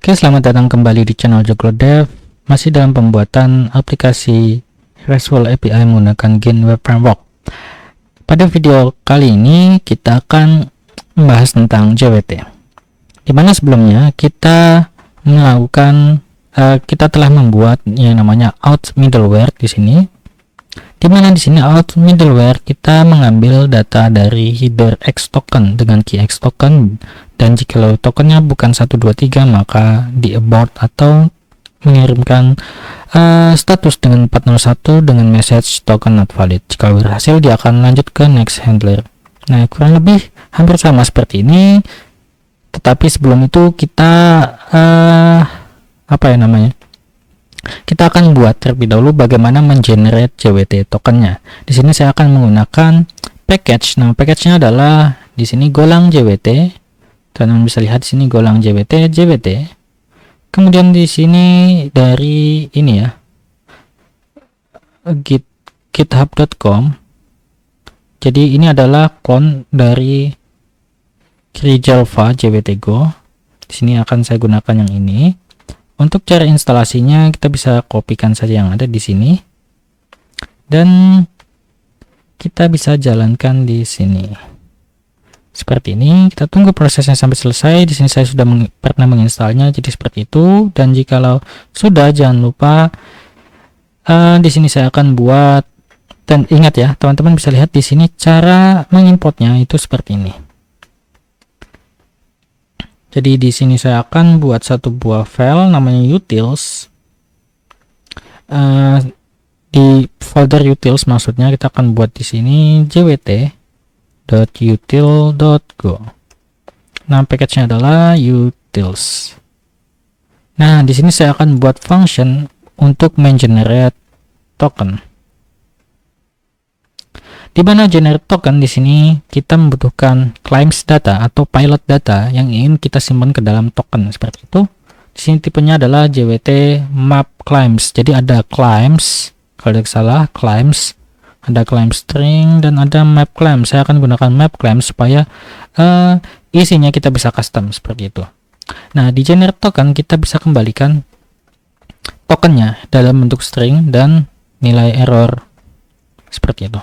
Oke, selamat datang kembali di channel Joglo Dev. Masih dalam pembuatan aplikasi RESTful API menggunakan Gin Web Framework. Pada video kali ini kita akan membahas tentang JWT. Dimana sebelumnya kita melakukan kita telah membuat yang namanya out middleware di sini. Dimana di sini out middleware kita mengambil data dari header X token dengan key X token, dan jika tokennya bukan 123 maka di abort atau mengirimkan status dengan 401 dengan message token not valid. Jika berhasil dia akan lanjut ke next handler. Nah, kurang lebih hampir sama seperti ini, tetapi sebelum itu kita kita akan buat terlebih dahulu bagaimana mengenerate JWT tokennya. Di sini saya akan menggunakan package. Nah, package-nya adalah di sini golang JWT. Teman-teman bisa lihat di sini golang JWT. Kemudian di sini dari ini ya, github.com. Jadi ini adalah clone dari Java JWT Go. Di sini akan saya gunakan yang ini. Untuk cara instalasinya kita bisa kopikan saja yang ada di sini dan kita bisa jalankan di sini. Seperti ini, kita tunggu prosesnya sampai selesai. Di sini saya sudah pernah menginstalnya, jadi seperti itu. Dan jikalau sudah, jangan lupa di sini saya akan buat, dan ingat ya, teman-teman bisa lihat di sini cara mengimportnya itu seperti ini. Jadi di sini saya akan buat satu buah file namanya utils. Di folder utils maksudnya kita akan buat di sini jwt.util.go. Nah, package-nya adalah utils. Nah, di sini saya akan buat function untuk mengenerate token. Di mana generate token di sini kita membutuhkan claims data atau pilot data yang ingin kita simpan ke dalam token seperti itu. Di sini tipenya adalah JWT map claims. Jadi ada claims, kalau tidak salah claims, ada claim string dan ada map claims. Saya akan gunakan map claims supaya isinya kita bisa custom seperti itu. Nah, di generate token kita bisa kembalikan tokennya dalam bentuk string dan nilai error seperti itu.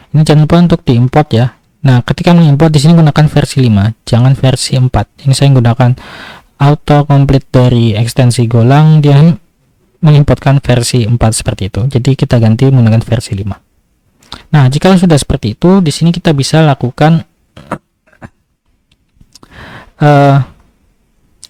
Ini jangan lupa untuk diimport ya. Nah, ketika mengimport di sini gunakan versi 5, jangan versi 4. Ini saya gunakan auto complete dari ekstensi golang, dia mengimportkan versi 4 seperti itu. Jadi kita ganti menggunakan versi 5. Nah, jika sudah seperti itu, di sini kita bisa lakukan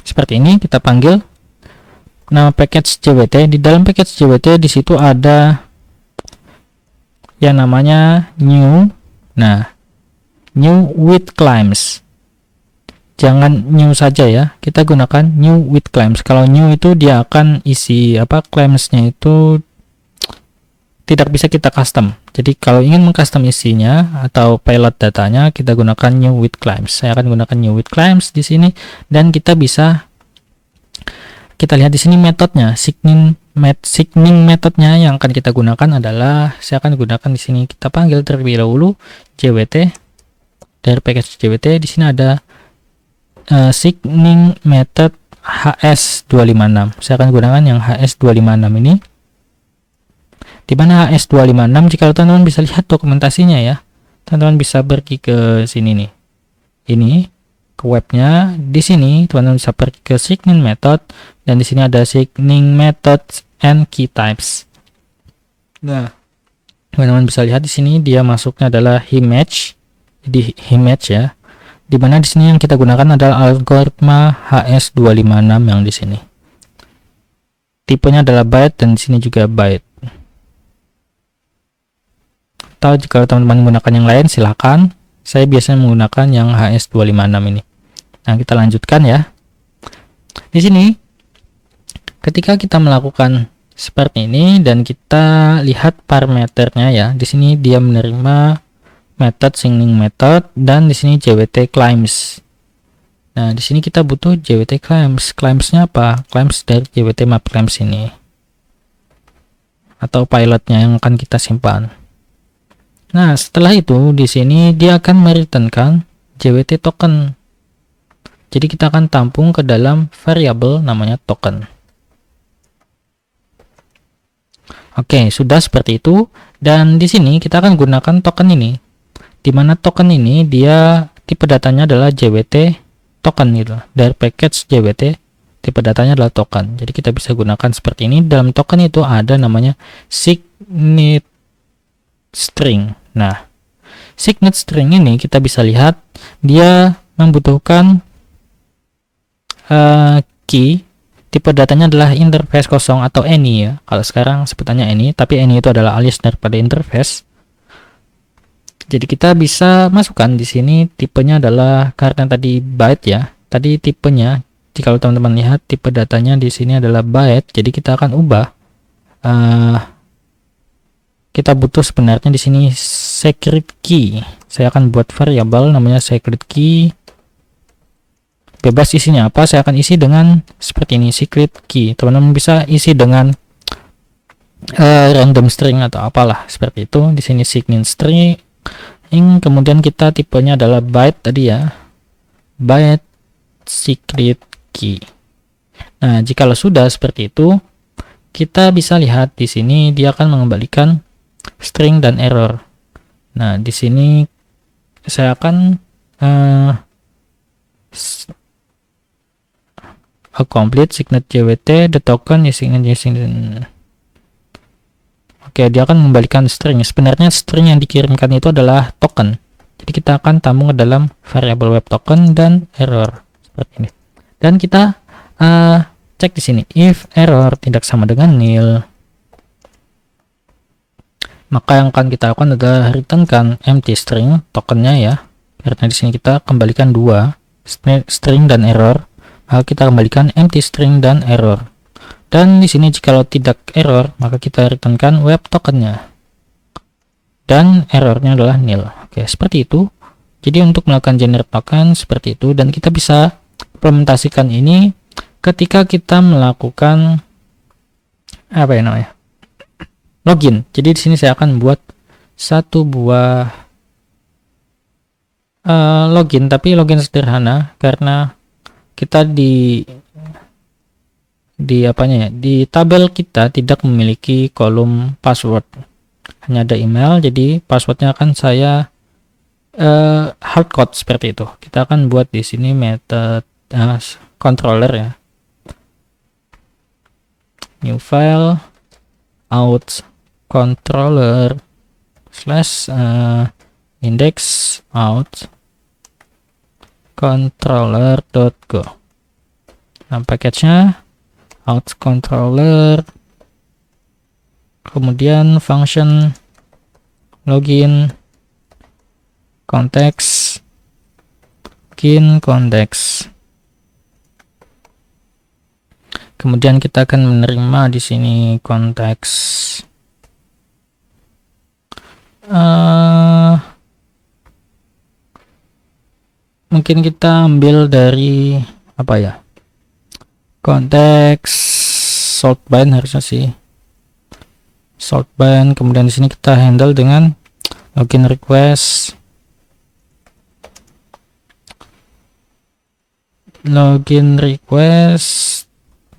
seperti ini. Kita panggil nama package JWT. Di dalam package JWT di situ ada yang namanya new. Nah, new with claims. Jangan new saja ya, kita gunakan new with claims. Kalau new itu dia akan isi claimsnya itu tidak bisa kita custom. Jadi kalau ingin mengcustom isinya atau pilot datanya, kita gunakan new with claims. Saya akan gunakan new with claims di sini, dan kita bisa lihat di sini metodenya, signing metodenya yang akan kita gunakan adalah, saya akan gunakan di sini, kita panggil terlebih dahulu JWT dari package JWT. Di sini ada signing method HS256. Saya akan gunakan yang HS256 ini. Di mana HS256, jika teman-teman bisa lihat dokumentasinya ya, teman-teman bisa pergi ke sini nih. Ini ke webnya. Di sini teman-teman bisa pergi ke signing method, dan di sini ada signing methods and key types. Nah, teman-teman bisa lihat di sini dia masuknya adalah image, di image ya. Di mana di sini yang kita gunakan adalah algoritma HS256 yang di sini. Tipenya adalah byte, dan di sini juga byte. Atau jika teman-teman menggunakan yang lain silakan. Saya biasanya menggunakan yang HS256 ini. Nah, kita lanjutkan ya. Di sini ketika kita melakukan seperti ini dan kita lihat parameternya ya, di sini dia menerima method signing method, dan di sini JWT claims. Nah, di sini kita butuh JWT claims. Claimsnya apa? Claims dari JWT map claims ini atau pilotnya yang akan kita simpan. Nah, setelah itu di sini dia akan mereturnkan JWT token. Jadi kita akan tampung ke dalam variabel namanya token. Oke, sudah seperti itu. Dan di sini kita akan gunakan token ini. Di mana token ini dia tipe datanya adalah JWT token gitu. Dari package JWT tipe datanya adalah token. Jadi kita bisa gunakan seperti ini. Dalam token itu ada namanya signet string. Nah, signet string ini kita bisa lihat dia membutuhkan key. Tipe datanya adalah interface kosong atau any ya. Kalau sekarang sebutannya any, tapi any itu adalah alias daripada interface. Jadi kita bisa masukkan di sini tipenya adalah, karena tadi byte ya. Tadi tipenya, jika teman-teman lihat tipe datanya di sini adalah byte. Jadi kita akan ubah. Kita butuh sebenarnya di sini secret key. Saya akan buat variabel namanya secret key. Bebas isinya apa, saya akan isi dengan seperti ini, secret key. Teman-teman bisa isi dengan random string atau apalah seperti itu. Di sini signet string, kemudian kita tipenya adalah byte tadi ya, byte secret key. Nah, jika sudah seperti itu, kita bisa lihat di sini dia akan mengembalikan string dan error. Nah, di sini saya akan complete signet JWT the token is signet. Oke, dia akan mengembalikan string. Sebenarnya string yang dikirimkan itu adalah token. Jadi kita akan tampung ke dalam variabel web token dan error seperti ini. Dan kita cek di sini if error tidak sama dengan nil, maka yang akan kita lakukan adalah returnkan empty string tokennya ya. Karena di sini kita kembalikan dua, string dan error. Maka kita kembalikan empty string dan error. Dan di sini jika tidak error, maka kita returnkan web tokennya. Dan errornya adalah nil. Oke, seperti itu. Jadi untuk melakukan generate token seperti itu, dan kita bisa implementasikan ini ketika kita melakukan apa ya namanya? Login. Jadi di sini saya akan buat satu buah login, tapi login sederhana karena kita di apanya ya, di tabel kita tidak memiliki kolom password, hanya ada email. Jadi passwordnya akan saya hardcode seperti itu. Kita akan buat di sini method controller ya, new file out controller slash index out controller.go. Nah, package-nya out controller, kemudian function login context login context. Kemudian kita akan menerima di sini konteks mungkin kita ambil dari apa ya, konteks sortbind harusnya sih, sortbind. Kemudian di sini kita handle dengan login request,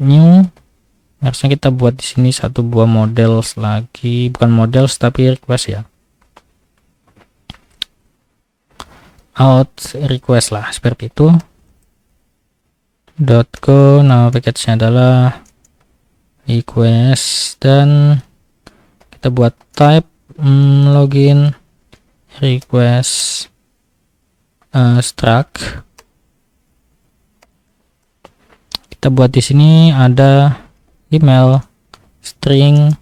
new. Harusnya kita buat di sini satu buah models lagi, bukan models tapi request ya, out request lah seperti itu. .go. Nama package-nya adalah request, dan kita buat type login request struct. Kita buat di sini ada email string,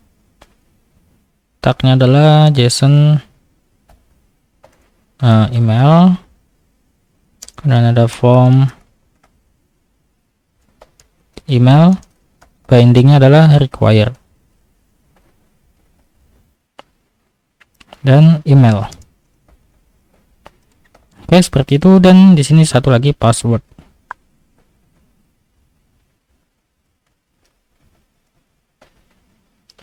tagnya adalah JSON email, kemudian ada form email, bindingnya adalah require, dan email. Oke, seperti itu. Dan di sini satu lagi password.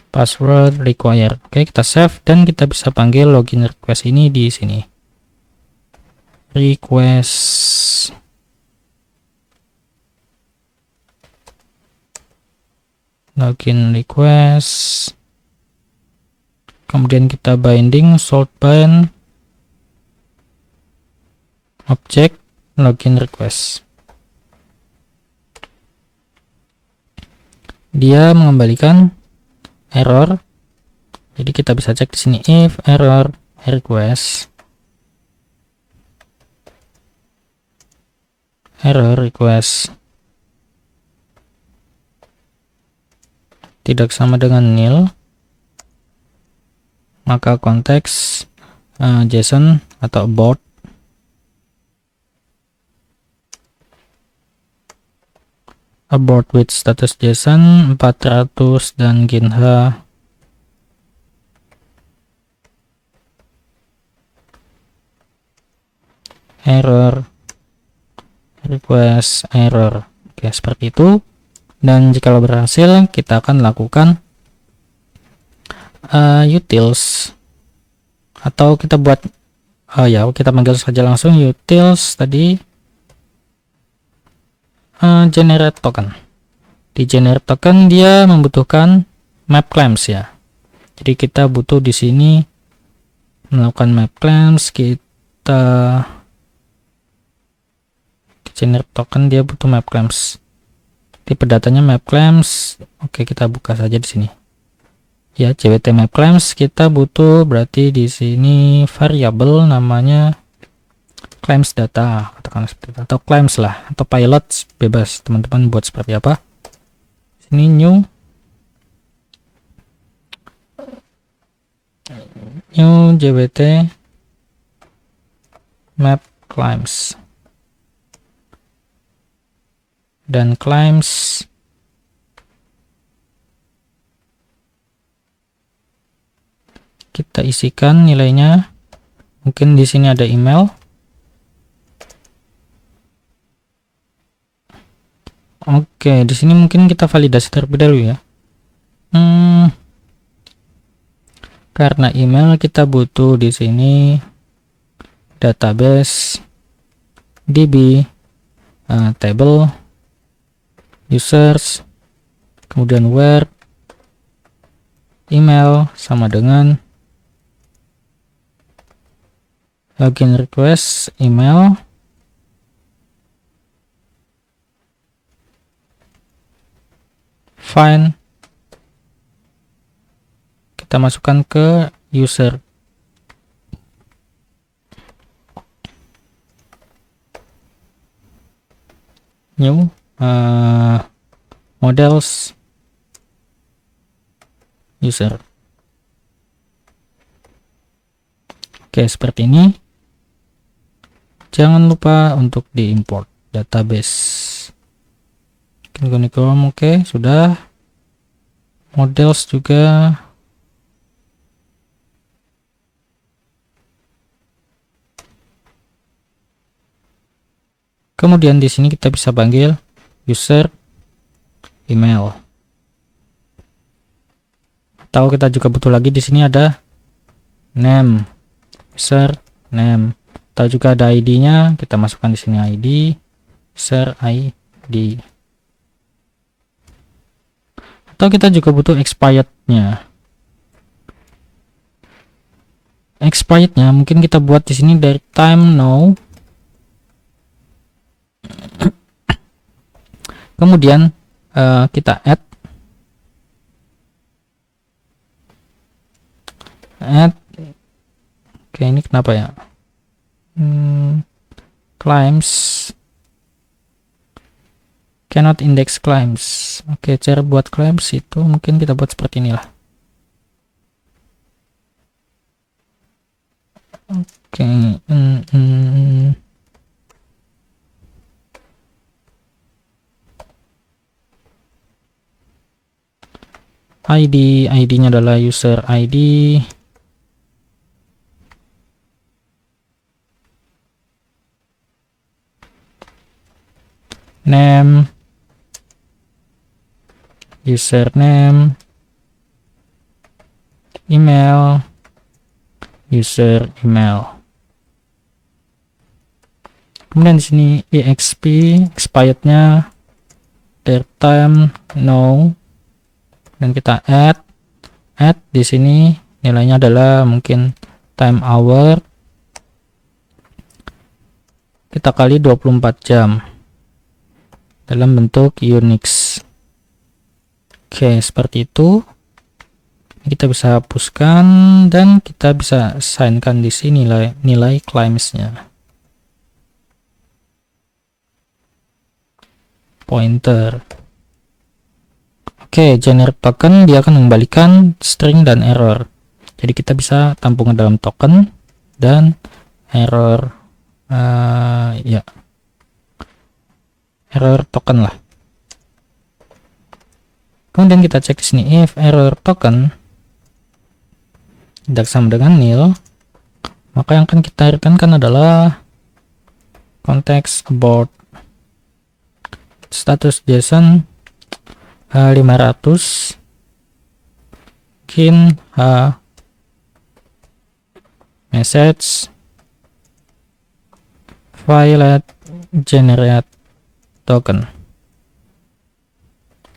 Password require. Oke, kita save dan kita bisa panggil login request ini di sini. Request login request, kemudian kita binding salt bind object login request. Dia mengembalikan error. Jadi kita bisa cek di sini if error request tidak sama dengan nil, maka konteks JSON atau abort with status JSON 400 dan ginha error request error. Oke, seperti itu. Dan jika berhasil, kita akan lakukan utils, atau kita buat kita panggil saja langsung utils tadi generate token. Di generate token dia membutuhkan map claims ya. Jadi kita butuh di sini melakukan map claims. Kita generate token, dia butuh map claims. Tipe datanya map claims. Oke, kita buka saja di sini. Ya, JWT map claims kita butuh, berarti di sini variabel namanya claims data, katakan seperti itu, atau claims lah, atau pilot, bebas teman-teman buat seperti apa. Sini new JWT map claims. Dan claims kita isikan nilainya. Mungkin di sini ada email. Oke, di sini mungkin kita validasi terlebih dahulu ya. Karena email kita butuh di sini database db table users, kemudian where email sama dengan login request email find, kita masukkan ke user. New models user. Oke, seperti ini. Jangan lupa untuk diimport database. Oke, sudah. Models juga. Kemudian di sini kita bisa panggil user email. Atau kita juga butuh lagi di sini ada name, user name. Atau juga ada ID-nya, kita masukkan di sini ID, user ID. Atau kita juga butuh expired-nya. Expired-nya mungkin kita buat di sini dari time now. Kemudian kita add oke, ini kenapa ya, claims cannot index claims. Oke, cara buat claims itu mungkin kita buat seperti inilah. Oke, ID-nya adalah user ID. Name, username, email, user email. Kemudian di sini exp expirednya their time now dan kita add di sini nilainya adalah mungkin time hour, kita kali 24 jam dalam bentuk Unix. Oke, seperti itu. Kita bisa hapuskan dan kita bisa assignkan di sini nilai claims-nya. Pointer. Oke, generate token dia akan mengembalikan string dan error. Jadi kita bisa tampung ke dalam token dan error error token lah. Kemudian kita cek di sini if error token tidak sama dengan nil, maka yang akan kita returnkan adalah konteks about status JSON 500 kin message file generate token.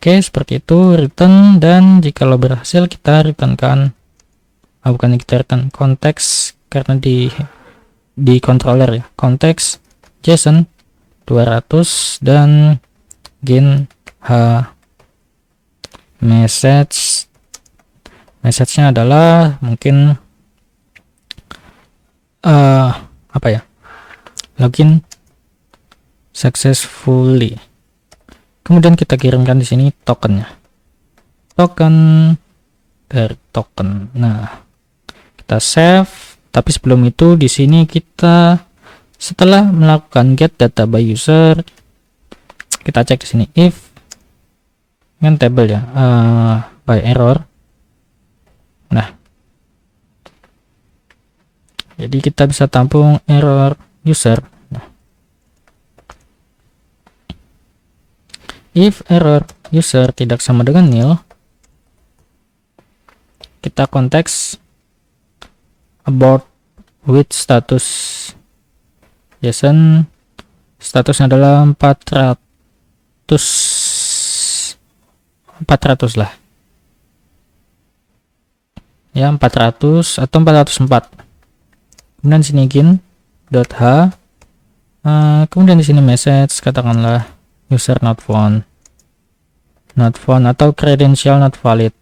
Oke, seperti itu return, dan jika lo berhasil kita returnkan bukan kita return konteks, karena di controller ya, konteks JSON 200 dan gain message-nya adalah mungkin apa ya, login successfully. Kemudian kita kirimkan di sini tokennya, token dari token. Nah, kita save, tapi sebelum itu di sini kita setelah melakukan get data by user, kita cek di sini if kan table ya, by error. Nah, jadi kita bisa tampung error user. Nah, if error user tidak sama dengan nil, kita konteks about with status JSON, statusnya adalah 400 lah ya, 400 atau 404. Kemudian di sini .h, kemudian di sini message katakanlah user not found atau credential not valid.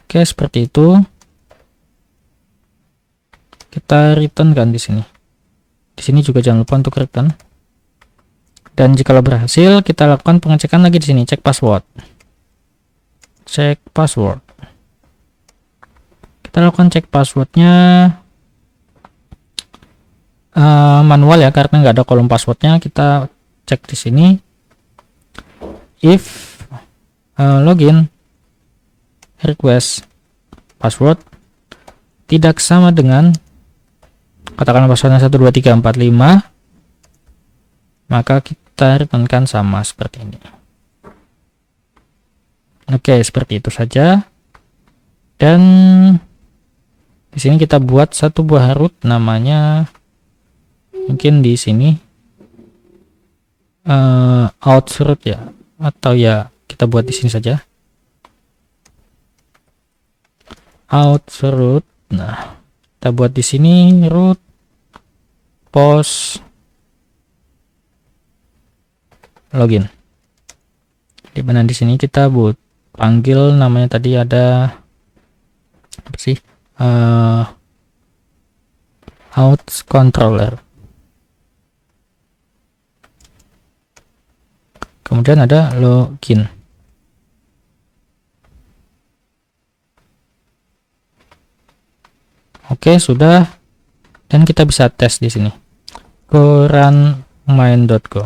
Oke, seperti itu. Kita return kan di sini. Di sini juga jangan lupa untuk return. Dan jika berhasil, kita lakukan pengecekan lagi di sini, cek password. Kita lakukan cek passwordnya manual ya, karena nggak ada kolom passwordnya. Kita cek di sini if login request password tidak sama dengan, katakanlah passwordnya 12345, maka kita returnkan sama seperti ini. Oke, seperti itu saja. Dan di sini kita buat satu buah root, namanya mungkin di sini out root ya, atau ya kita buat di sini saja out root. Nah, kita buat di sini root post login, di mana di sini kita panggil namanya tadi ada apa sih, out controller, kemudian ada login. Oke, sudah, dan kita bisa tes di sini. Go run main.go.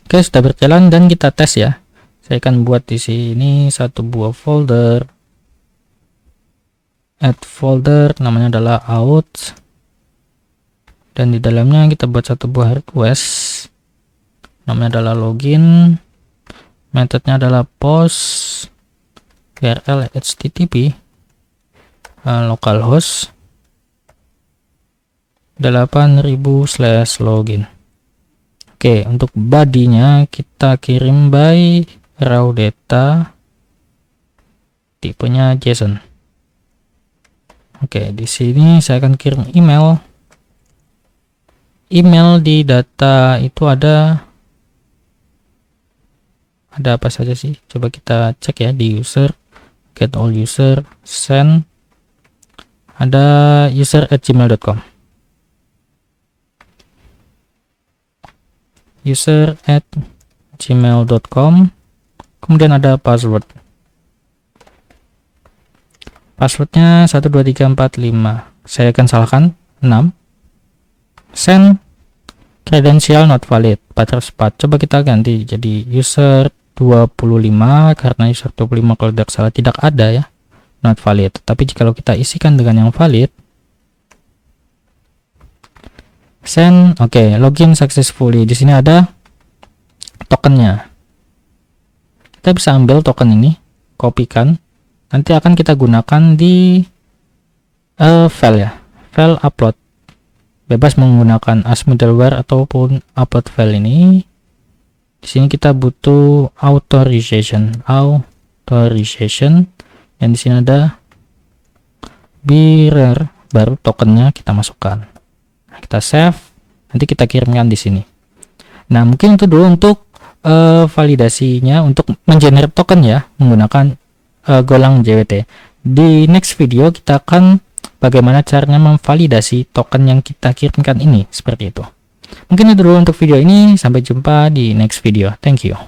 Oke, sudah berjalan dan kita tes ya. Saya akan buat di sini satu buah folder. Add folder, namanya adalah out. Dan di dalamnya kita buat satu buah request. Namanya adalah login. Metodenya adalah post URL http localhost 8000/login. Oke, untuk body-nya kita kirim by raw data, tipenya JSON. Oke, di sini saya akan kirim email. Email di data itu ada apa saja sih? Coba kita cek ya di user, get all user, send, ada user@gmail.com, user@gmail.com, kemudian ada password. Passwordnya 12345, saya akan salahkan 6. Send, credential not valid 404. Coba kita ganti jadi user 25, karena user 25 kalau tidak salah tidak ada ya, not valid. Tapi jika kita isikan dengan yang valid, send. Oke, login successfully. Di sini ada tokennya. Kita bisa ambil token ini, kopikan, nanti akan kita gunakan di file ya, file upload. Bebas menggunakan as middleware ataupun upload file ini. Di sini kita butuh authorization, dan di sini ada bearer, baru tokennya kita masukkan. Nah, kita save, nanti kita kirimkan di sini. Nah, mungkin itu dulu untuk validasinya untuk mengenerate token ya, menggunakan Golang JWT. Di next video kita akan bagaimana caranya memvalidasi token yang kita kirimkan ini, seperti itu. Mungkin itu dulu untuk video ini, sampai jumpa di next video. Thank you.